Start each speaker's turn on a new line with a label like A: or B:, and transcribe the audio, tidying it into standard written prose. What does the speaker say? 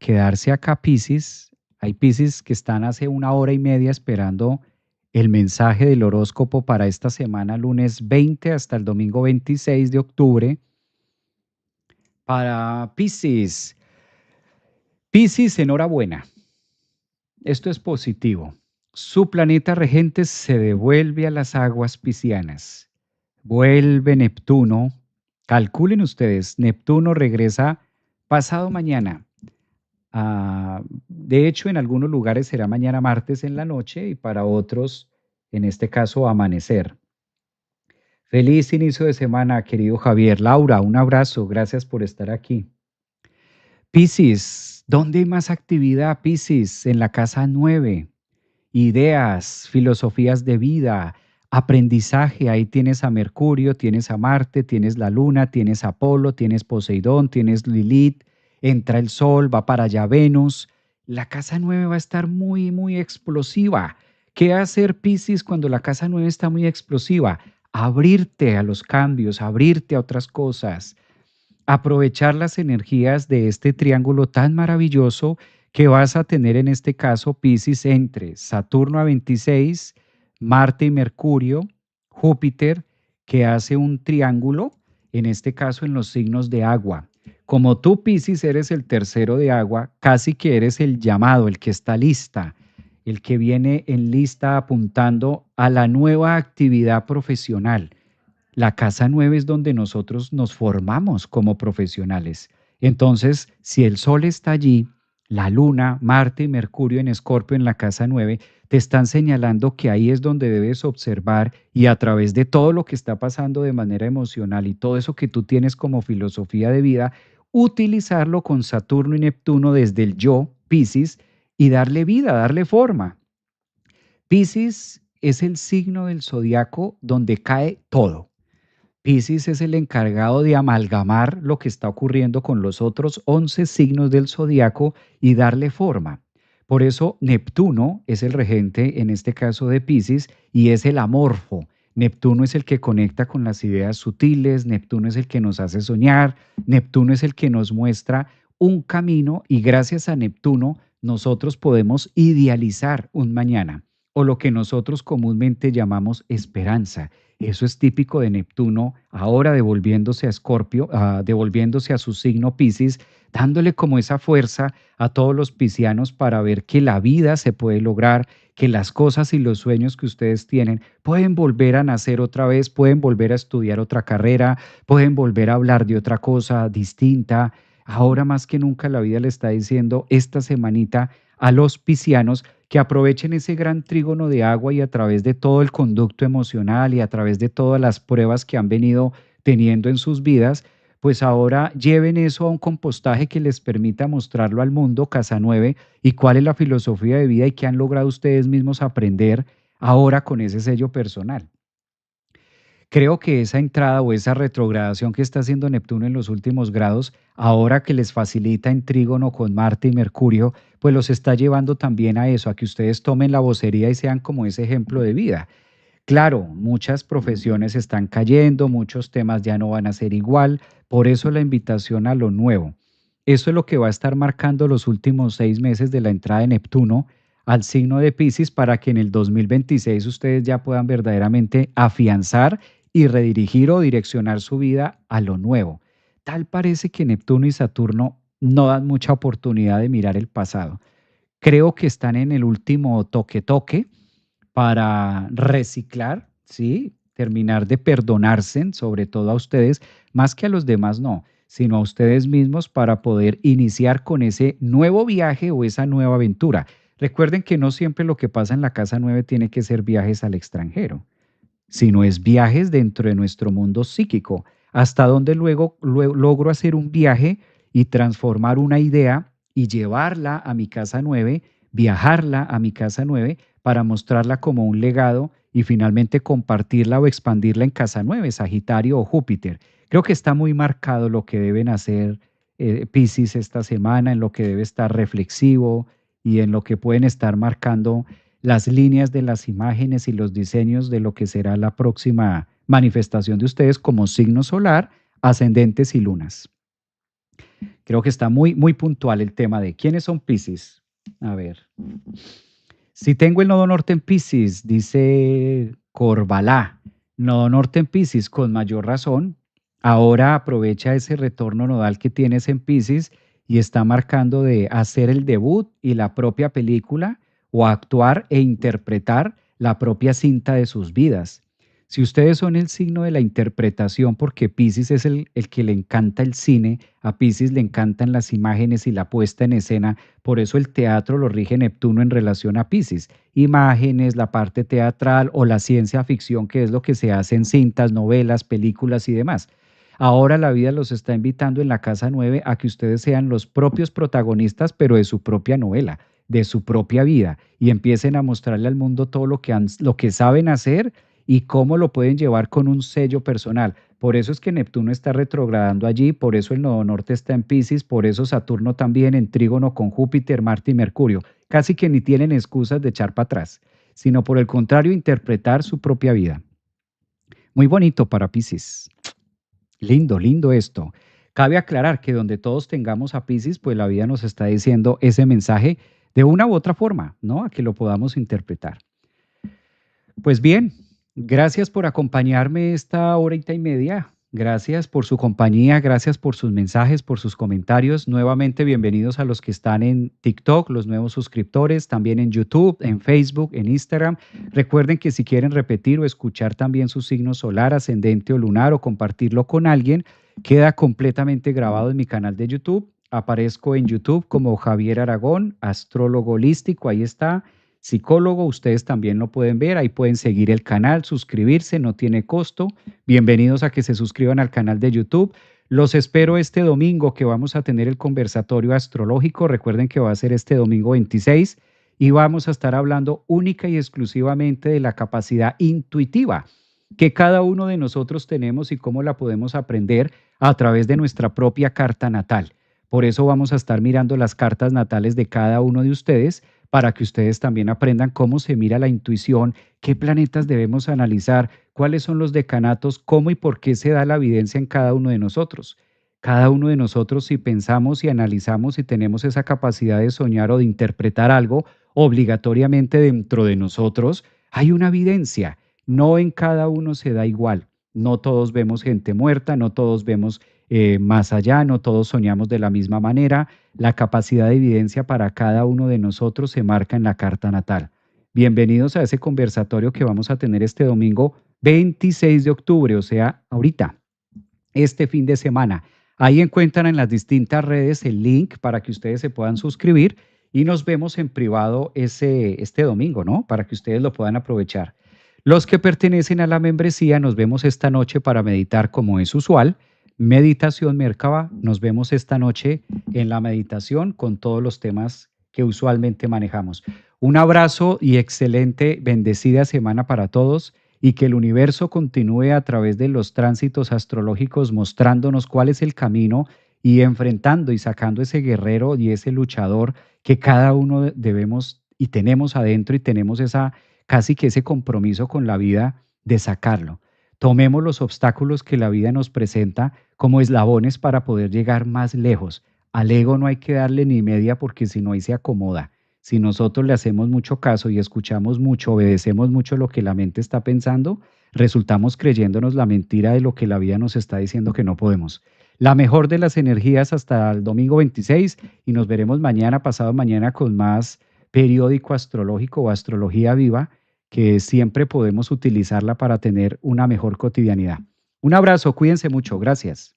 A: quedarse acá Piscis. Hay Piscis que están hace 1 hora y media esperando el mensaje del horóscopo para esta semana, lunes 20 hasta el domingo 26 de octubre. Para Piscis, Piscis, enhorabuena. Esto es positivo. Su planeta regente se devuelve a las aguas piscianas. Vuelve Neptuno. Calculen ustedes, Neptuno regresa pasado mañana. De hecho, en algunos lugares será mañana martes en la noche y para otros, en este caso, amanecer. Feliz inicio de semana, querido Javier. Laura, un abrazo. Gracias por estar aquí. Piscis, ¿dónde hay más actividad, Piscis? En la casa 9. Ideas, filosofías de vida, aprendizaje. Ahí tienes a Mercurio, tienes a Marte, tienes la Luna, tienes a Apolo, tienes Poseidón, tienes Lilith, entra el Sol, va para allá Venus. La casa 9 va a estar muy, muy explosiva. ¿Qué hacer, Piscis, cuando la casa 9 está muy explosiva? Abrirte a los cambios, abrirte a otras cosas, aprovechar las energías de este triángulo tan maravilloso que vas a tener en este caso, Piscis, entre Saturno a 26, Marte y Mercurio, Júpiter, que hace un triángulo, en este caso en los signos de agua. Como tú, Piscis, eres el tercero de agua, casi que eres el llamado, el que está lista, el que viene en lista apuntando a la nueva actividad profesional. La casa 9 es donde nosotros nos formamos como profesionales. Entonces, si el Sol está allí, la Luna, Marte y Mercurio en Escorpio en la casa 9 te están señalando que ahí es donde debes observar y a través de todo lo que está pasando de manera emocional y todo eso que tú tienes como filosofía de vida, utilizarlo con Saturno y Neptuno desde el yo, Piscis, y darle vida, darle forma. Piscis es el signo del zodiaco donde cae todo. Piscis es el encargado de amalgamar lo que está ocurriendo con los otros 11 signos del zodiaco y darle forma. Por eso Neptuno es el regente, en este caso de Piscis, y es el amorfo. Neptuno es el que conecta con las ideas sutiles, Neptuno es el que nos hace soñar, Neptuno es el que nos muestra un camino y gracias a Neptuno nosotros podemos idealizar un mañana o lo que nosotros comúnmente llamamos esperanza. Eso es típico de Neptuno, ahora devolviéndose a Escorpio, devolviéndose a su signo Piscis, dándole como esa fuerza a todos los piscianos para ver que la vida se puede lograr, que las cosas y los sueños que ustedes tienen pueden volver a nacer otra vez, pueden volver a estudiar otra carrera, pueden volver a hablar de otra cosa distinta. Ahora más que nunca la vida le está diciendo esta semanita a los piscianos que aprovechen ese gran trígono de agua y a través de todo el conducto emocional y a través de todas las pruebas que han venido teniendo en sus vidas, pues ahora lleven eso a un compostaje que les permita mostrarlo al mundo, Casa 9, y cuál es la filosofía de vida y qué han logrado ustedes mismos aprender ahora con ese sello personal. Creo que esa entrada o esa retrogradación que está haciendo Neptuno en los últimos grados, ahora que les facilita en trígono con Marte y Mercurio, pues los está llevando también a eso, a que ustedes tomen la vocería y sean como ese ejemplo de vida. Claro, muchas profesiones están cayendo, muchos temas ya no van a ser igual, por eso la invitación a lo nuevo. Eso es lo que va a estar marcando los últimos 6 meses de la entrada de Neptuno al signo de Piscis para que en el 2026 ustedes ya puedan verdaderamente afianzar y redirigir o direccionar su vida a lo nuevo. Tal parece que Neptuno y Saturno no dan mucha oportunidad de mirar el pasado. Creo que están en el último toque-toque para reciclar, ¿sí? Terminar de perdonarse, sobre todo a ustedes, más que a los demás no, sino a ustedes mismos para poder iniciar con ese nuevo viaje o esa nueva aventura. Recuerden que no siempre lo que pasa en la casa 9 tiene que ser viajes al extranjero, sino es viajes dentro de nuestro mundo psíquico, hasta donde luego logro hacer un viaje y transformar una idea y llevarla a mi casa 9, viajarla a mi casa 9 para mostrarla como un legado y finalmente compartirla o expandirla en casa 9, Sagitario o Júpiter. Creo que está muy marcado lo que deben hacer Piscis esta semana, en lo que debe estar reflexivo y en lo que pueden estar marcando las líneas de las imágenes y los diseños de lo que será la próxima manifestación de ustedes como signo solar, ascendentes y lunas. Creo que está muy, muy puntual el tema de quiénes son Piscis. A ver. Si tengo el nodo norte en Piscis, dice Corbalá, nodo norte en Piscis, con mayor razón. Ahora aprovecha ese retorno nodal que tienes en Piscis y está marcando de hacer el debut y la propia película o actuar e interpretar la propia cinta de sus vidas. Si ustedes son el signo de la interpretación, porque Piscis es el que le encanta el cine, a Piscis le encantan las imágenes y la puesta en escena, por eso el teatro lo rige Neptuno en relación a Piscis. Imágenes, la parte teatral o la ciencia ficción, que es lo que se hace en cintas, novelas, películas y demás. Ahora la vida los está invitando en la Casa 9 a que ustedes sean los propios protagonistas, pero de su propia novela, de su propia vida, y empiecen a mostrarle al mundo todo lo que saben hacer y cómo lo pueden llevar con un sello personal. Por eso es que Neptuno está retrogradando allí, por eso el nodo norte está en Piscis, por eso Saturno también en trígono con Júpiter, Marte y Mercurio. Casi que ni tienen excusas de echar para atrás, sino por el contrario, interpretar su propia vida. Muy bonito para Piscis. Lindo, lindo esto. Cabe aclarar que donde todos tengamos a Piscis, pues la vida nos está diciendo ese mensaje de una u otra forma, ¿no? A que lo podamos interpretar. Pues bien, gracias por acompañarme esta horita y media. Gracias por su compañía, gracias por sus mensajes, por sus comentarios. Nuevamente, bienvenidos a los que están en TikTok, los nuevos suscriptores, también en YouTube, en Facebook, en Instagram. Recuerden que si quieren repetir o escuchar también su signo solar, ascendente o lunar o compartirlo con alguien, queda completamente grabado en mi canal de YouTube. Aparezco en YouTube como Javier Aragón, astrólogo holístico, ahí está psicólogo, ustedes también lo pueden ver, ahí pueden seguir el canal, suscribirse, no tiene costo. Bienvenidos a que se suscriban al canal de YouTube. Los espero este domingo que vamos a tener el conversatorio astrológico. Recuerden que va a ser este domingo 26 y vamos a estar hablando única y exclusivamente de la capacidad intuitiva que cada uno de nosotros tenemos y cómo la podemos aprender a través de nuestra propia carta natal. Por eso vamos a estar mirando las cartas natales de cada uno de ustedes para que ustedes también aprendan cómo se mira la intuición, qué planetas debemos analizar, cuáles son los decanatos, cómo y por qué se da la evidencia en cada uno de nosotros. Cada uno de nosotros, si pensamos y analizamos y tenemos esa capacidad de soñar o de interpretar algo, obligatoriamente dentro de nosotros hay una evidencia. No en cada uno se da igual. No todos vemos gente muerta, no todos vemos más allá, no todos soñamos de la misma manera. La capacidad de evidencia para cada uno de nosotros se marca en la carta natal. Bienvenidos a ese conversatorio que vamos a tener este domingo 26 de octubre, o sea, ahorita, este fin de semana. Ahí encuentran en las distintas redes el link para que ustedes se puedan suscribir y nos vemos en privado este domingo, ¿no? Para que ustedes lo puedan aprovechar. Los que pertenecen a la membresía, nos vemos esta noche para meditar como es usual. Meditación Merkaba, nos vemos esta noche en la meditación con todos los temas que usualmente manejamos. Un abrazo y excelente, bendecida semana para todos y que el universo continúe a través de los tránsitos astrológicos mostrándonos cuál es el camino y enfrentando y sacando ese guerrero y ese luchador que cada uno debemos y tenemos adentro y tenemos esa casi que ese compromiso con la vida de sacarlo. Tomemos los obstáculos que la vida nos presenta como eslabones para poder llegar más lejos. Al ego no hay que darle ni media porque si no ahí se acomoda. Si nosotros le hacemos mucho caso y escuchamos mucho, obedecemos mucho lo que la mente está pensando, resultamos creyéndonos la mentira de lo que la vida nos está diciendo que no podemos. La mejor de las energías hasta el domingo 26 y nos veremos mañana, pasado mañana con más periódico astrológico o astrología viva que siempre podemos utilizarla para tener una mejor cotidianidad. Un abrazo, cuídense mucho, gracias.